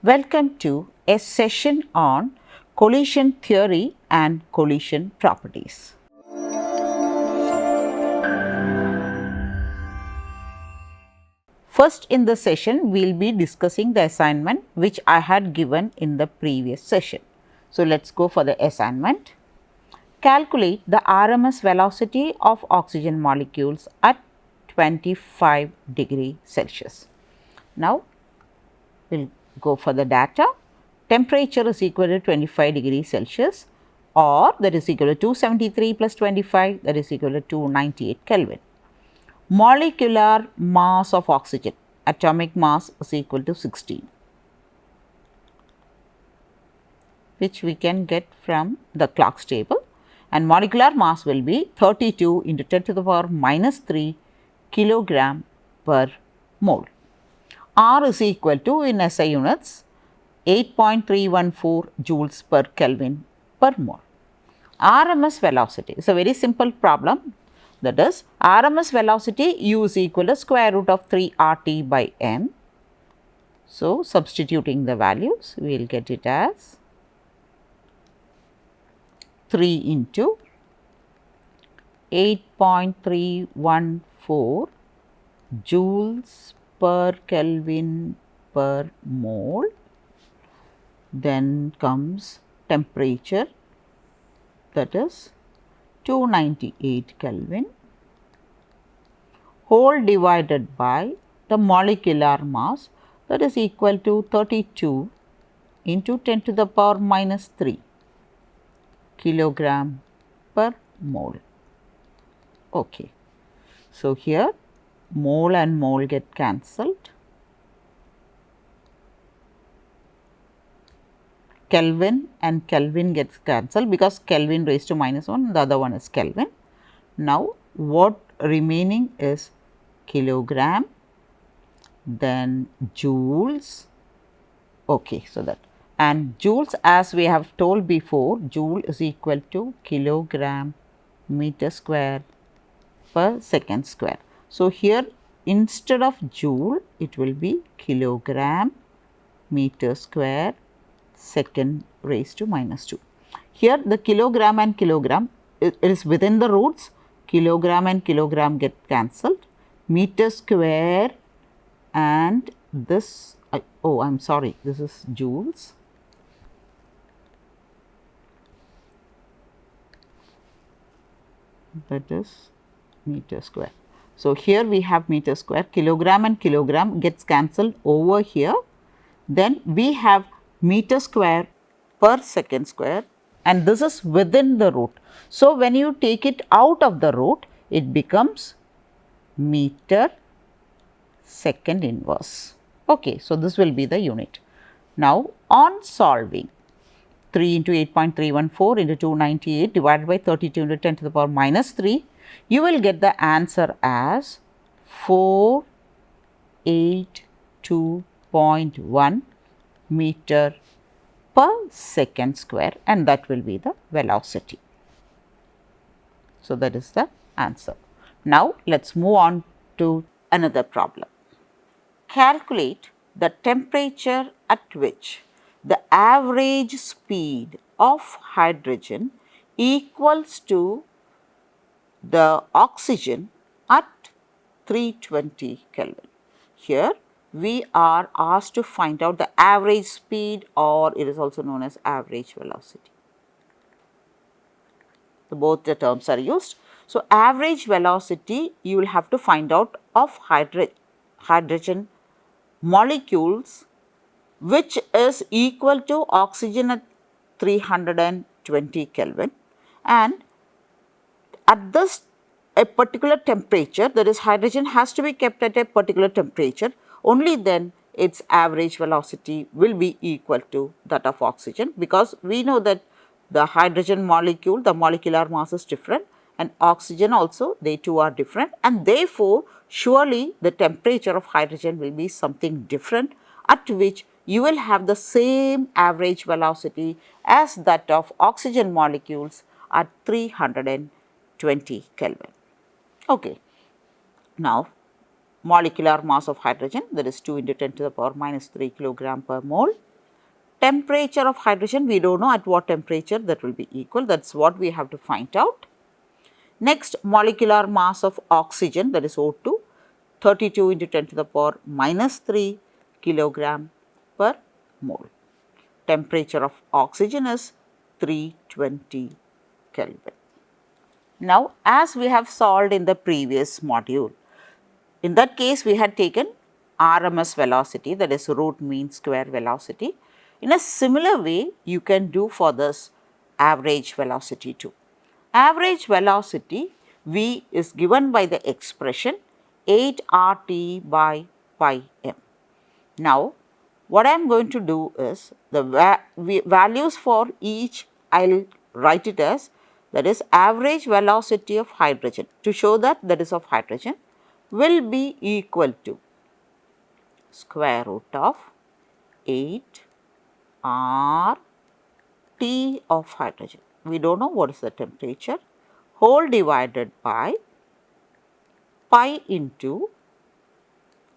Welcome to a session on collision theory and collision properties. First in the session, we will be discussing the assignment which I had given in the previous session. So, let us go for the assignment. Calculate the RMS velocity of oxygen molecules at 25 degree Celsius. Now, we will go for the data. Temperature is equal to 25 degree Celsius, or that is equal to 273 plus 25, that is equal to 298 Kelvin. Molecular mass of oxygen, atomic mass is equal to 16, which we can get from the Clark's table, and molecular mass will be 32 into 10 to the power minus 3 kilogram per mole. R is equal to, in SI units, 8.314 joules per Kelvin per mole. RMS velocity is a very simple problem, that is RMS velocity U is equal to square root of 3 RT by M. So, substituting the values, we will get it as 3 into 8.314 joules per Kelvin per mole. Then comes temperature, that is 298 Kelvin, whole divided by the molecular mass, that is equal to 32 into 10 to the power minus 3 kilogram per mole. Okay. So, here mole and mole get cancelled. Kelvin and Kelvin gets cancelled because Kelvin raised to minus 1, the other one is Kelvin. Now, what remaining is kilogram, then joules, okay, so that, and joules, as we have told before, joule is equal to kilogram meter square per second square. So, here instead of joule, it will be kilogram meter square second raised to minus 2. Here the kilogram and kilogram, it is within the roots, kilogram and kilogram get cancelled, meter square, and this, oh I am sorry, this is joules. That is meter square. So, here we have meter square, kilogram and kilogram gets cancelled over here, then we have meter square per second square, and this is within the root. So, when you take it out of the root, it becomes meter second inverse. Okay, so this will be the unit. Now, on solving, 3 into 8.314 into 298 divided by 32 into 10 to the power minus 3, you will get the answer as 482.1 meter per second square, and that will be the velocity. So, that is the answer. Now, let us move on to another problem. Calculate the temperature at which the average speed of hydrogen equals to the oxygen at 320 Kelvin. Here we are asked to find out the average speed, or it is also known as average velocity. So, both the terms are used. So, average velocity you will have to find out of hydrogen molecules which is equal to oxygen at 320 Kelvin, and at this a particular temperature, that is hydrogen has to be kept at a particular temperature, only then its average velocity will be equal to that of oxygen, because we know that the hydrogen molecule, the molecular mass is different, and oxygen also, they two are different, and therefore, surely the temperature of hydrogen will be something different, at which you will have the same average velocity as that of oxygen molecules at 320 Kelvin. Okay. Now, molecular mass of hydrogen, that is 2 into 10 to the power minus 3 kilogram per mole. temperature of hydrogen, we do not know at what temperature that will be equal, that is what we have to find out. Next, molecular mass of oxygen, that is O2, 32 into 10 to the power minus 3 kilogram per mole. Temperature of oxygen is 320 Kelvin. Now, as we have solved in the previous module, in that case we had taken RMS velocity, that is root mean square velocity. In a similar way, you can do for this average velocity too. Average velocity V is given by the expression 8 RT by pi m. Now, what I am going to do is the values for each, I will write it as, that is average velocity of hydrogen, to show that is of hydrogen, will be equal to square root of 8 R T of hydrogen. We do not know what is the temperature, whole divided by pi into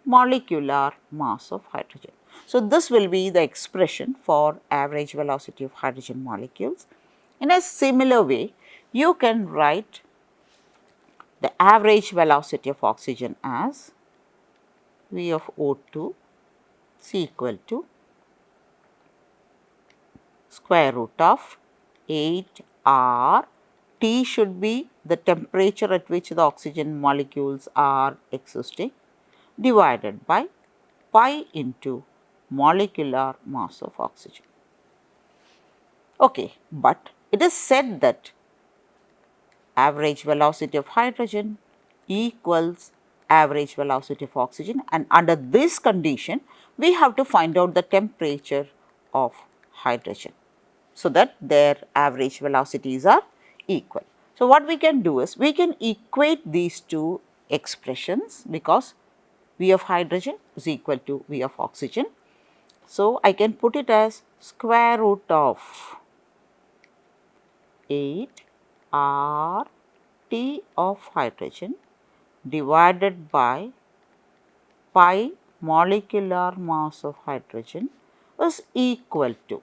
molecular mass of hydrogen. So, this will be the expression for average velocity of hydrogen molecules. In a similar way, you can write the average velocity of oxygen as V of O2 is equal to square root of 8 R. T should be the temperature at which the oxygen molecules are existing, divided by pi into molecular mass of oxygen. Okay, but it is said that average velocity of hydrogen equals average velocity of oxygen, and under this condition we have to find out the temperature of hydrogen, so that their average velocities are equal. So, what we can do is we can equate these two expressions, because V of hydrogen is equal to V of oxygen. So, I can put it as square root of 8 R T of hydrogen divided by pi molecular mass of hydrogen is equal to,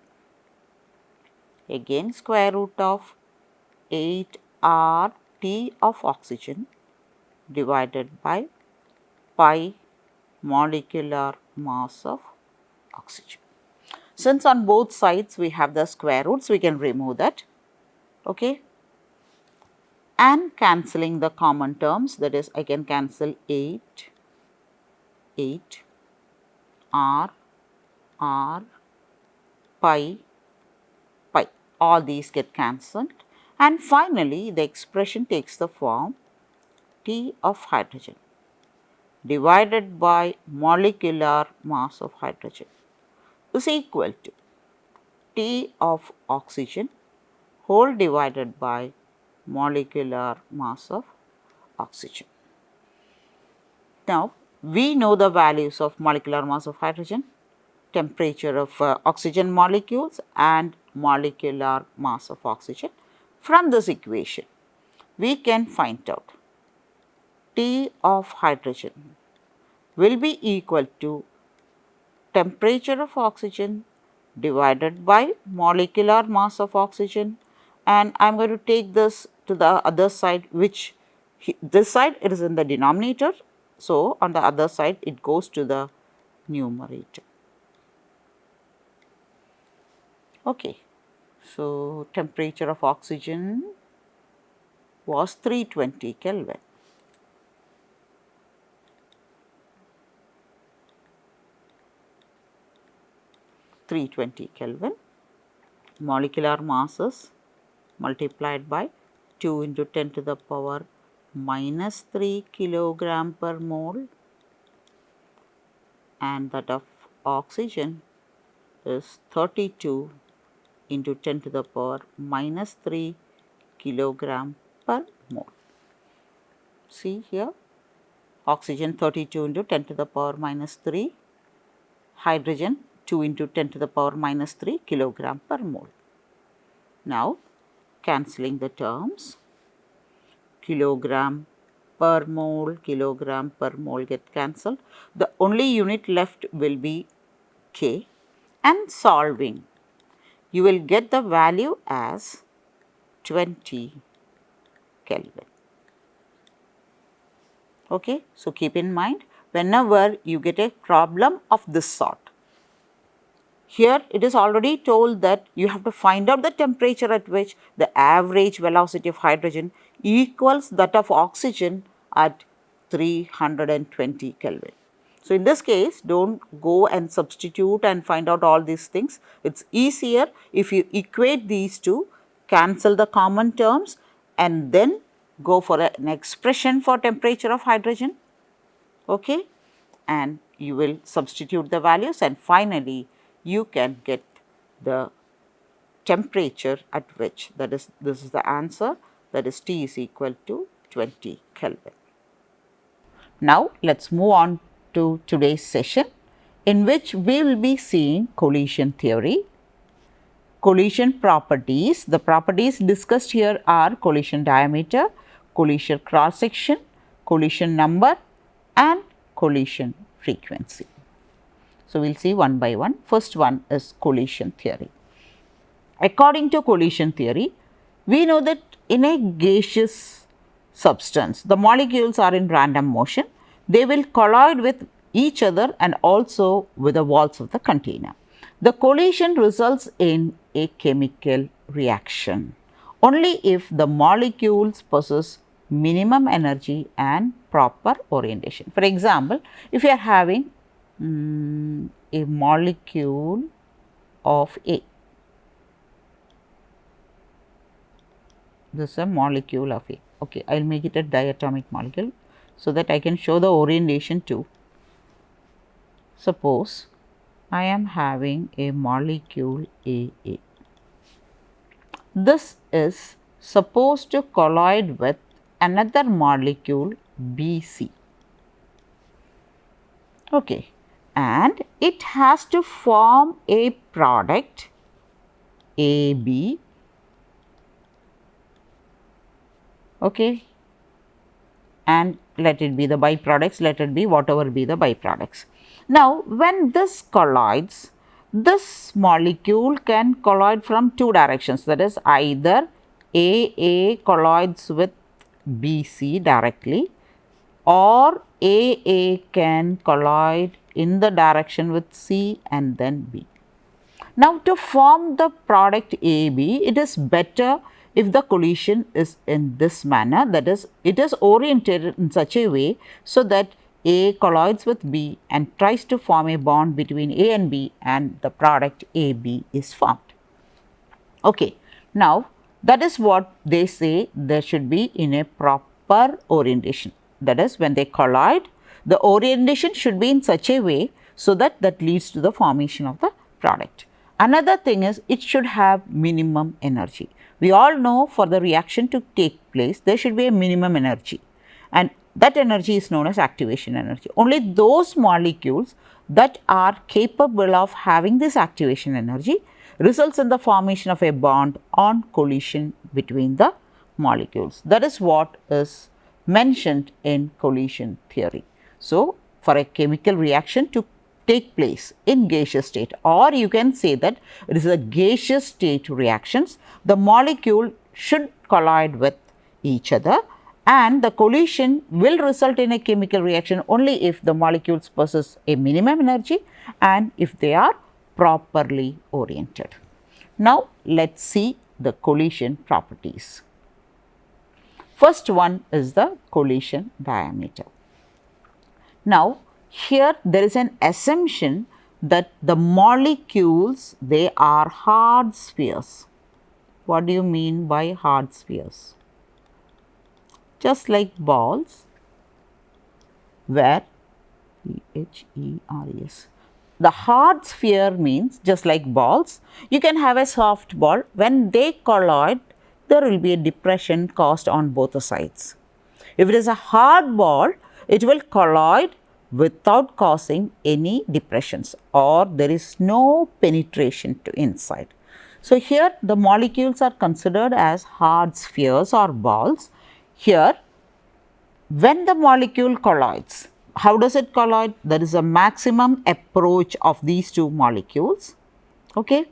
again square root of 8 R T of oxygen divided by pi molecular mass of oxygen. Since on both sides we have the square roots, we can remove that. Okay. And cancelling the common terms, that is, I can cancel 8 R, pi, all these get cancelled, and finally the expression takes the form T of hydrogen divided by molecular mass of hydrogen is equal to T of oxygen whole divided by molecular mass of oxygen. Now, we know the values of molecular mass of hydrogen, temperature of oxygen molecules and molecular mass of oxygen. From this equation, we can find out T of hydrogen will be equal to temperature of oxygen divided by molecular mass of oxygen, and I am going to take this to the other side, which this side it is in the denominator. So, on the other side it goes to the numerator. Okay. So, temperature of oxygen was 320 Kelvin. Molecular masses multiplied by 2 into 10 to the power minus 3 kilogram per mole, and that of oxygen is 32 into 10 to the power minus 3 kilogram per mole. See here, oxygen 32 into 10 to the power minus 3, hydrogen 2 into 10 to the power minus 3 kilogram per mole. Now, cancelling the terms, kilogram per mole get cancelled. The only unit left will be K, and solving you will get the value as 20 Kelvin. Okay. So, keep in mind whenever you get a problem of this sort, here it is already told that you have to find out the temperature at which the average velocity of hydrogen equals that of oxygen at 320 Kelvin. So, in this case, do not go and substitute and find out all these things. It is easier if you equate these two, cancel the common terms and then go for an expression for temperature of hydrogen. Okay? And you will substitute the values and finally you can get the temperature at which, that is, this is the answer, that is T is equal to 20 Kelvin. Now, let us move on to today's session, in which we will be seeing collision theory, collision properties. The properties discussed here are collision diameter, collision cross section, collision number and collision frequency. So, we will see one by one. First one is collision theory. According to collision theory, we know that in a gaseous substance, the molecules are in random motion. They will collide with each other and also with the walls of the container. The collision results in a chemical reaction only if the molecules possess minimum energy and proper orientation. For example, if you are having a molecule of A, this is a molecule of A. Okay, I will make it a diatomic molecule so that I can show the orientation too. Suppose I am having a molecule AA. This is supposed to collide with another molecule BC. Okay, and it has to form a product AB. Okay, and let it be the byproducts, let it be whatever be the byproducts. Now, when this collides, this molecule can collide from two directions, that is either AA collides with BC directly or AA can collide in the direction with C and then B. Now, to form the product AB, it is better if the collision is in this manner, that is, it is oriented in such a way so that A collides with B and tries to form a bond between A and B and the product AB is formed. Okay. Now, that is what they say there should be in a proper orientation. That is, when they collide, the orientation should be in such a way so that that leads to the formation of the product. Another thing is it should have minimum energy. We all know for the reaction to take place, there should be a minimum energy and that energy is known as activation energy. Only those molecules that are capable of having this activation energy results in the formation of a bond on collision between the molecules. That is what is mentioned in collision theory. So, for a chemical reaction to take place in gaseous state, or you can say that it is a gaseous state reactions, the molecule should collide with each other and the collision will result in a chemical reaction only if the molecules possess a minimum energy and if they are properly oriented. Now, let us see the collision properties. First one is the collision diameter. Now, here there is an assumption that the molecules, they are hard spheres. What do you mean by hard spheres? Just like balls, where PHERES. The hard sphere means just like balls, you can have a soft ball. When they collide, there will be a depression caused on both the sides. If it is a hard ball, it will collide without causing any depressions or there is no penetration to inside. So, here the molecules are considered as hard spheres or balls. Here, when the molecule collides, how does it collide? There is a maximum approach of these two molecules. Okay.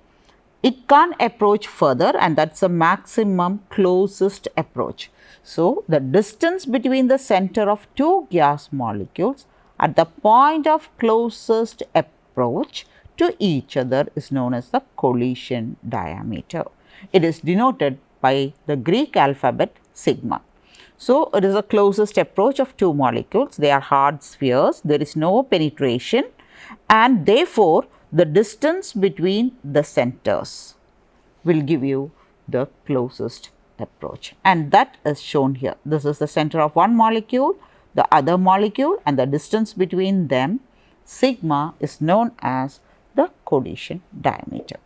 it can't approach further, and that's the maximum closest approach. So, the distance between the center of two gas molecules at the point of closest approach to each other is known as the collision diameter. It is denoted by the Greek alphabet sigma. So, it is the closest approach of two molecules. They are hard spheres, there is no penetration, and therefore, the distance between the centers will give you the closest approach, and that is shown here. This is the center of one molecule, the other molecule, and the distance between them, sigma, is known as the collision diameter.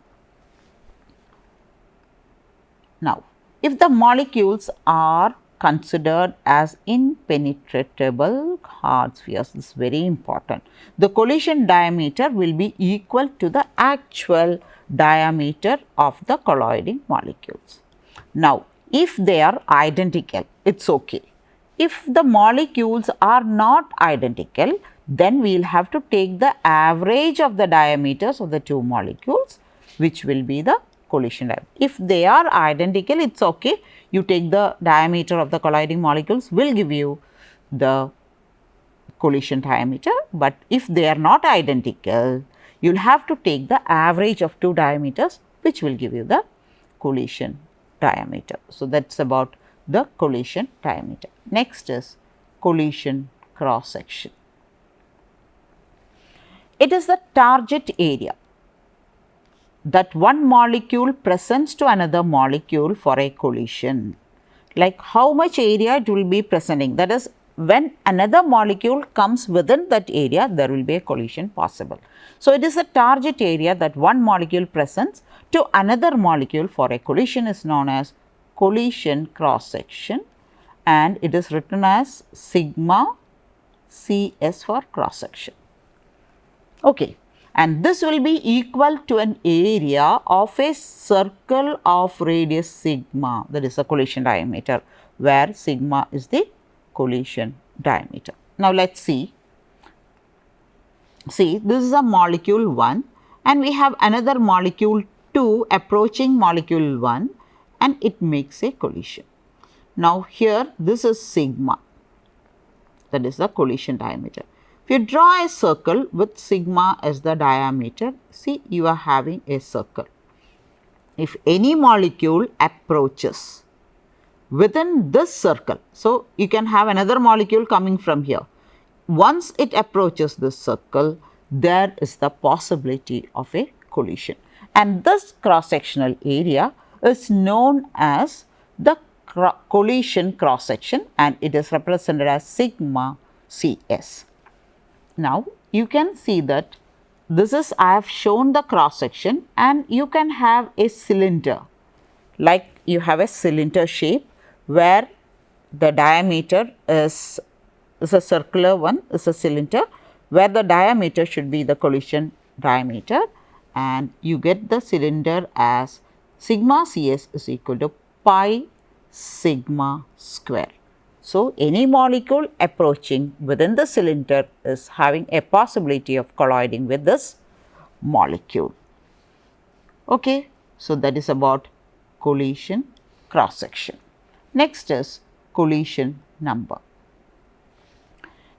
Now, if the molecules are considered as impenetrable hard spheres, this is very important, the collision diameter will be equal to the actual diameter of the colloiding molecules. Now, if they are identical, it is okay. If the molecules are not identical, then we will have to take the average of the diameters of the two molecules, which will be the collision diameter. If they are identical, it is okay. You take the diameter of the colliding molecules, will give you the collision diameter, but if they are not identical, you will have to take the average of two diameters, which will give you the collision diameter. So, that is about the collision diameter. Next is collision cross section. It is the target area that one molecule presents to another molecule for a collision. Like how much area it will be presenting, that is, when another molecule comes within that area, there will be a collision possible. So, it is the target area that one molecule presents to another molecule for a collision is known as collision cross section, and it is written as sigma CS for cross section. Okay. And this will be equal to an area of a circle of radius sigma, that is the collision diameter, where sigma is the collision diameter. Now, let us see. See, this is a molecule 1 and we have another molecule 2 approaching molecule 1 and it makes a collision. Now, here this is sigma, that is the collision diameter. If you draw a circle with sigma as the diameter, see, you are having a circle. If any molecule approaches within this circle, so you can have another molecule coming from here. Once it approaches this circle, there is the possibility of a collision, and this cross sectional area is known as the collision cross section, and it is represented as sigma CS. Now, you can see that this is, I have shown the cross section, and you can have a cylinder, like you have a cylinder shape where the diameter is a circular one, is a cylinder where the diameter should be the collision diameter, and you get the cylinder as sigma CS is equal to pi sigma square. So, any molecule approaching within the cylinder is having a possibility of colliding with this molecule. Okay. So, that is about collision cross section. Next is collision number.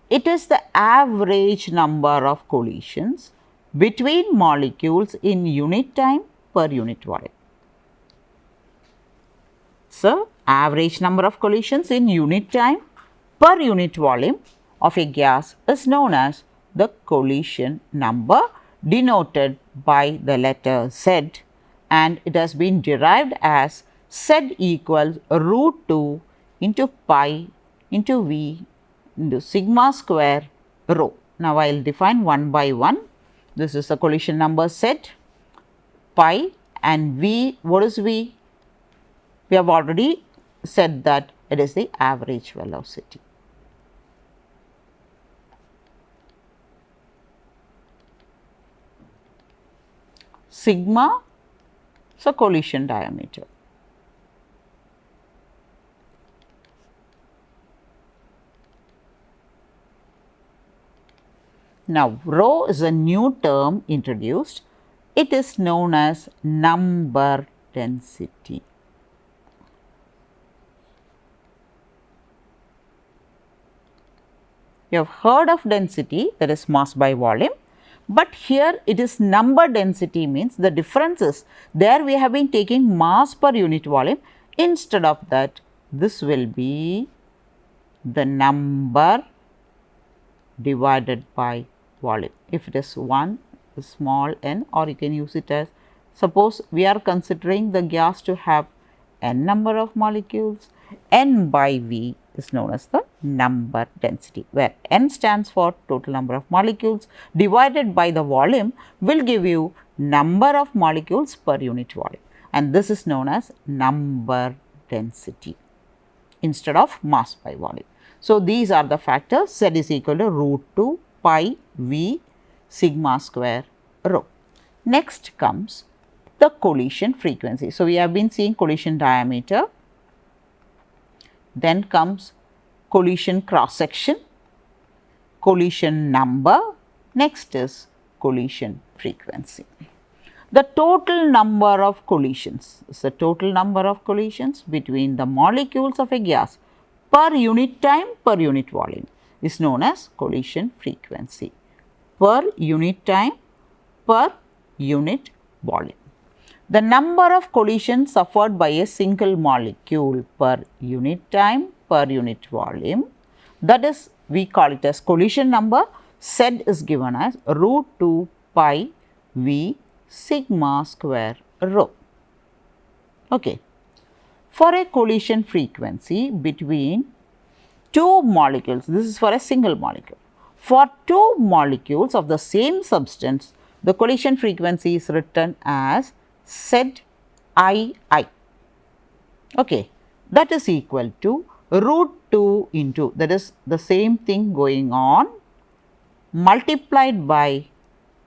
It is the average number of collisions between molecules in unit time per unit volume. So, average number of collisions in unit time per unit volume of a gas is known as the collision number, denoted by the letter Z, and it has been derived as Z equals root 2 into pi into V into sigma square rho. Now, I will define one by one. This is the collision number Z, pi, and V. What is V? We have already said that it is the average velocity. Sigma is a collision diameter. Now, rho is a new term introduced. it is known as number density. You have heard of density, that is mass by volume, but here it is number density, means the difference is there we have been taking mass per unit volume. Instead of that, this will be the number divided by volume. If it is 1, small n, or you can use it as, suppose we are considering the gas to have n number of molecules, n by V is known as the number density, where n stands for total number of molecules divided by the volume will give you number of molecules per unit volume, and this is known as number density instead of mass by volume. So, these are the factors. Z is equal to root 2 pi V sigma square rho. Next comes the collision frequency. So, we have been seeing collision diameter, then comes collision cross section, collision number, next is collision frequency. The total number of collisions is the total number of collisions between the molecules of a gas per unit time per unit volume is known as collision frequency, per unit time per unit volume. The number of collisions suffered by a single molecule per unit time per unit volume, that is, we call it as collision number. Z is given as root 2 pi V sigma square rho. Okay. For a collision frequency between two molecules, this is for a single molecule. For two molecules of the same substance, the collision frequency is written as ZII. Okay. That is equal to root 2 into, that is the same thing going on, multiplied by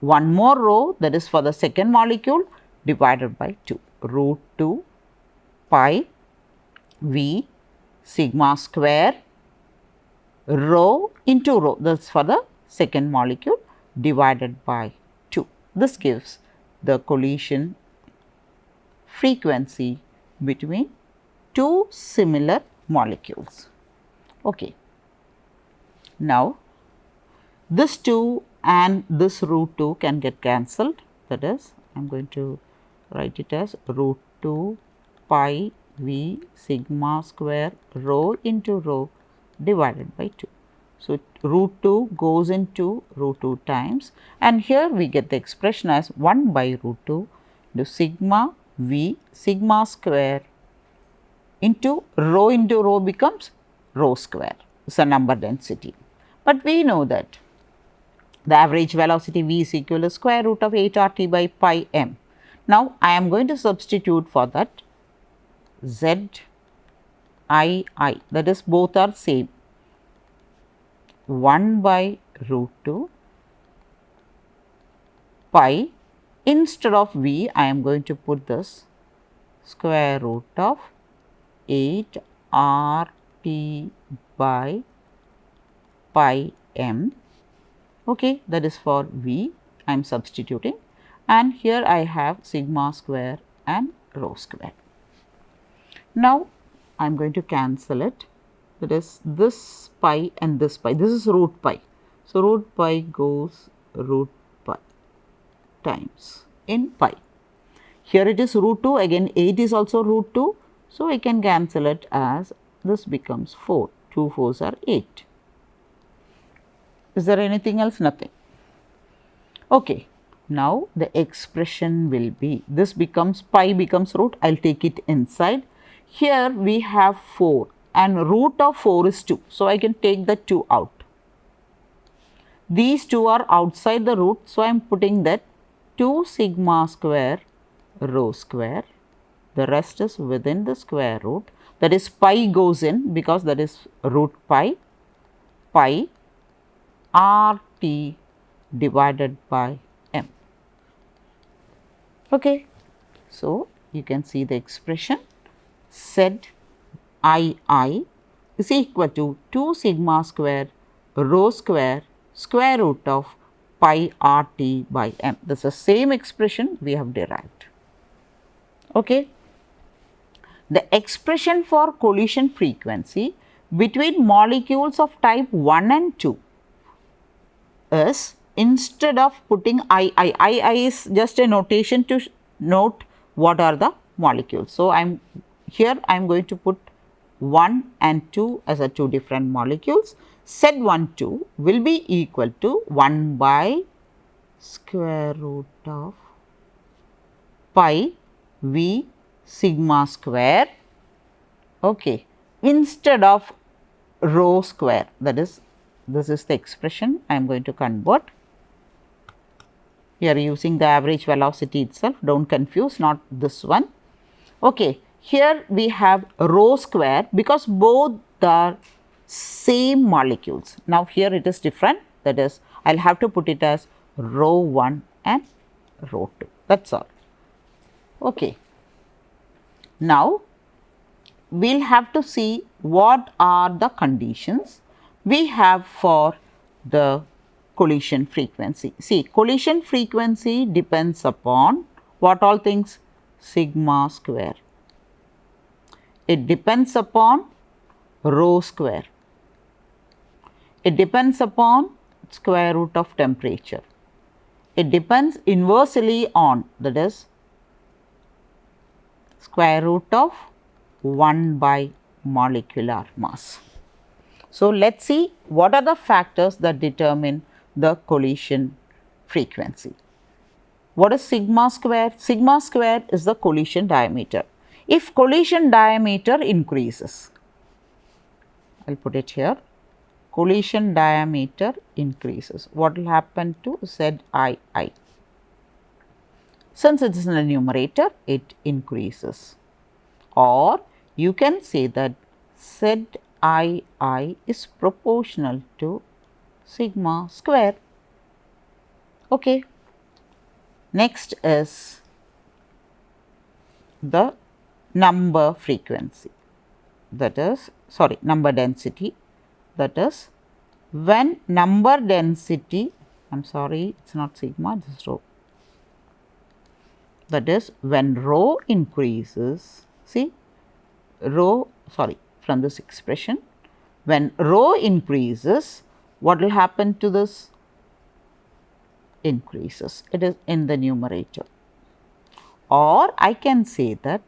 one more row, that is for the second molecule, divided by 2, root 2 pi V sigma square rho into rho, that is for the second molecule, divided by 2. This gives the collision frequency between two similar molecules. Okay. Now, this 2 and this root 2 can get cancelled, that is, I am going to write it as root 2 pi V sigma square rho into rho divided by 2. So, root 2 goes into root 2 times, and here we get the expression as 1 by root 2 into sigma V sigma square into rho becomes rho square. It is a number density. But we know that the average velocity V is equal to square root of 8 RT by pi m. Now, I am going to substitute for that ZII, that is both are same, 1 by root 2 pi, instead of V I am going to put this square root of 8 RT by pi m. Okay, that is for V, I am substituting, and here I have sigma square and rho square. Now, I am going to cancel it, that is this pi and this pi, this is root pi. So, root pi goes root pi times in pi. Here it is root 2, again 8 is also root 2. So, I can cancel it as this becomes 4, 2 4s are 8. Is there anything else? Nothing. Okay. Now, the expression will be, this becomes pi becomes root, I will take it inside. Here we have 4 and root of 4 is 2. So, I can take the 2 out. These 2 are outside the root. So, I am putting that 2 sigma square rho square, the rest is within the square root, that is pi goes in because that is root pi, pi RT divided by m. Okay. So, you can see the expression ZII is equal to 2 sigma square rho square square root of pi RT by m. This is the same expression we have derived. Okay. The expression for collision frequency between molecules of type 1 and 2 is, instead of putting I is just a notation to note what are the molecules. So, I am going to put 1 and 2 as a two different molecules. Z1 2 will be equal to 1 by square root of pi V sigma square, okay, instead of rho square. That is, this is the expression I am going to convert. Here using the average velocity itself, do not confuse, not this one. Okay. Here we have rho square because both are same molecules. Now, here it is different, that is, I will have to put it as rho 1 and rho 2, that is all. Okay. Now, we will have to see what are the conditions we have for the collision frequency. See, collision frequency depends upon what all things? Sigma square. It depends upon rho square. It depends upon square root of temperature. It depends inversely on, that is, square root of 1 by molecular mass. So, let us see what are the factors that determine the collision frequency. What is sigma square? Sigma square is the collision diameter. If collision diameter increases, I will put it here, collision diameter increases, what will happen to Zii? Since it is in the numerator, it increases, or you can say that Zii is proportional to sigma square. Okay. Next is the number frequency, that is, sorry, number density, that is, when number density, I am sorry, it is not sigma, this is rho, that is, when rho increases, see, rho, sorry, from this expression, when rho increases, what will happen to this? Increases, it is in the numerator, or I can say that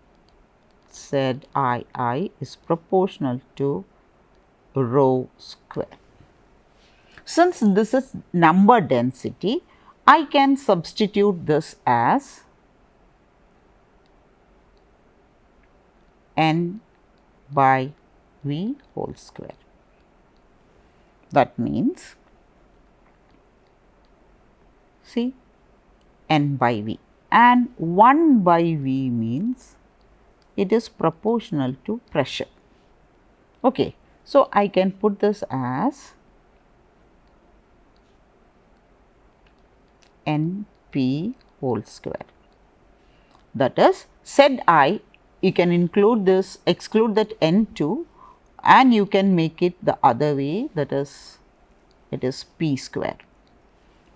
Zii is proportional to rho square. Since this is number density, I can substitute this as n by V whole square. That means, see, n by V, and 1 by V means it is proportional to pressure. Okay. So, I can put this as Np whole square. That is, Zi, you can include this, exclude that N2, and you can make it the other way, that is, it is P square,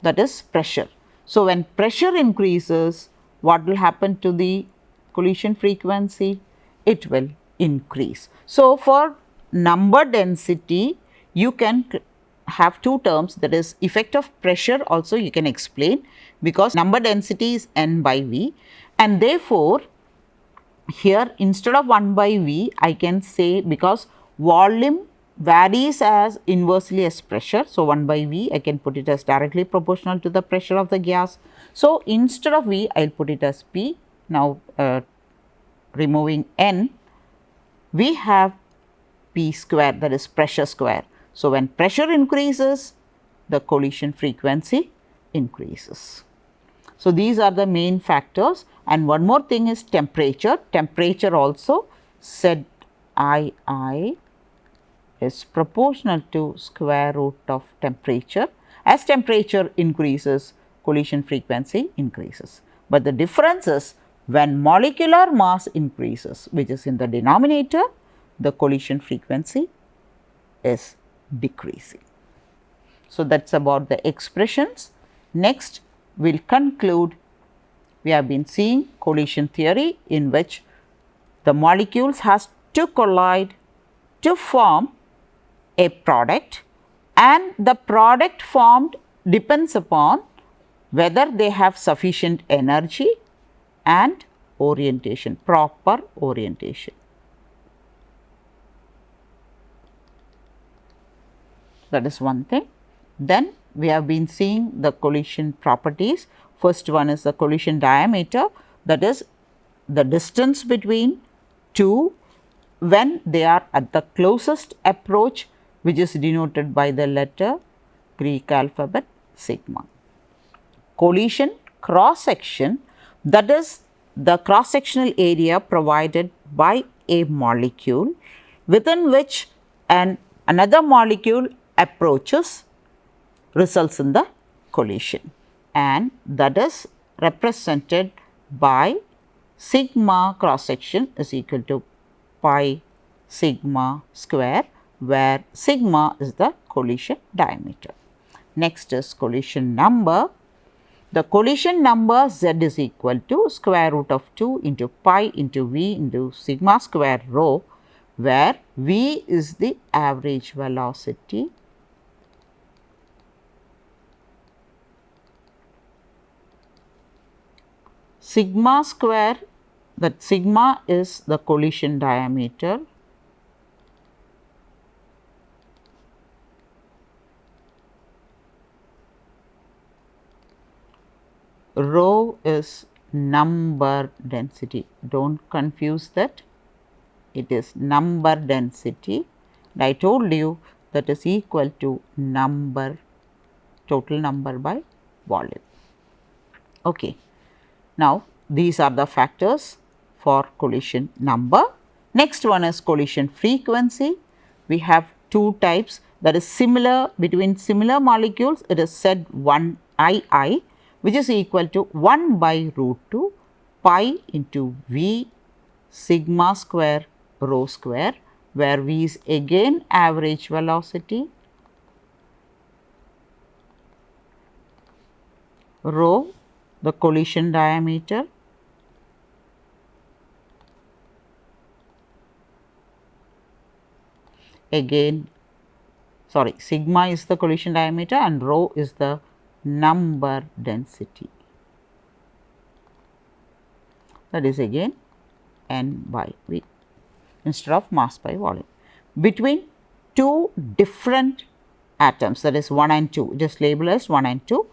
that is pressure. So, when pressure increases, what will happen to the collision frequency? It will increase. So, for number density, you can have two terms, that is, effect of pressure also you can explain, because number density is n by V, and therefore, here instead of 1 by V, I can say, because volume varies as inversely as pressure. So, 1 by V, I can put it as directly proportional to the pressure of the gas. So, instead of V, I will put it as P. Now, removing N, we have P square, that is pressure square. So, when pressure increases, the collision frequency increases. So, these are the main factors, and one more thing is temperature. Temperature also, Zii is proportional to square root of temperature. As temperature increases, collision frequency increases. But the difference is, when molecular mass increases, which is in the denominator, the collision frequency is decreasing. So, that is about the expressions Next, we will conclude. We have been seeing collision theory, in which the molecules has to collide to form a product, and the product formed depends upon whether they have sufficient energy and orientation, proper orientation. That is one thing. Then we have been seeing the collision properties. First one is the collision diameter, that is the distance between two when they are at the closest approach, which is denoted by the letter Greek alphabet sigma. Collision cross section, that is the cross sectional area provided by a molecule within which another molecule approaches, results in the collision, and that is represented by sigma cross section is equal to pi sigma square, where sigma is the collision diameter. Next is collision number. The collision number Z is equal to square root of 2 into pi into V into sigma square rho, where V is the average velocity, sigma square, that sigma is the collision diameter, rho is number density. Do not confuse that, it is number density. I told you that is equal to number, total number by volume. Okay. Now, these are the factors for collision number. Next one is collision frequency. We have two types, that is similar between similar molecules, it is Z1II, which is equal to 1 by root 2 pi into V sigma square rho square, where V is again average velocity, rho the collision diameter, again sigma is the collision diameter and rho is the number density, that is again N by V instead of mass by volume, between two different atoms, that is 1 and 2, just label as 1 and 2.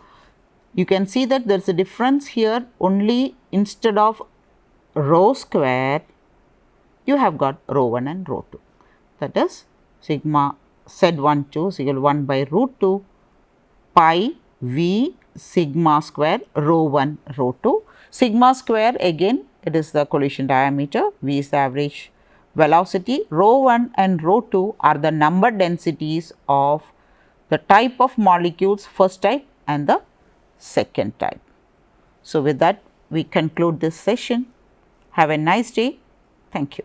You can see that there is a difference here, only instead of rho square you have got rho 1 and rho 2, that is sigma Z12 is equal to 1 by root 2 pi V sigma square rho 1 rho 2. Sigma square again it is the collision diameter, V is the average velocity, rho 1 and rho 2 are the number densities of the type of molecules, first type and the second type. So, with that we conclude this session. Have a nice day. Thank you.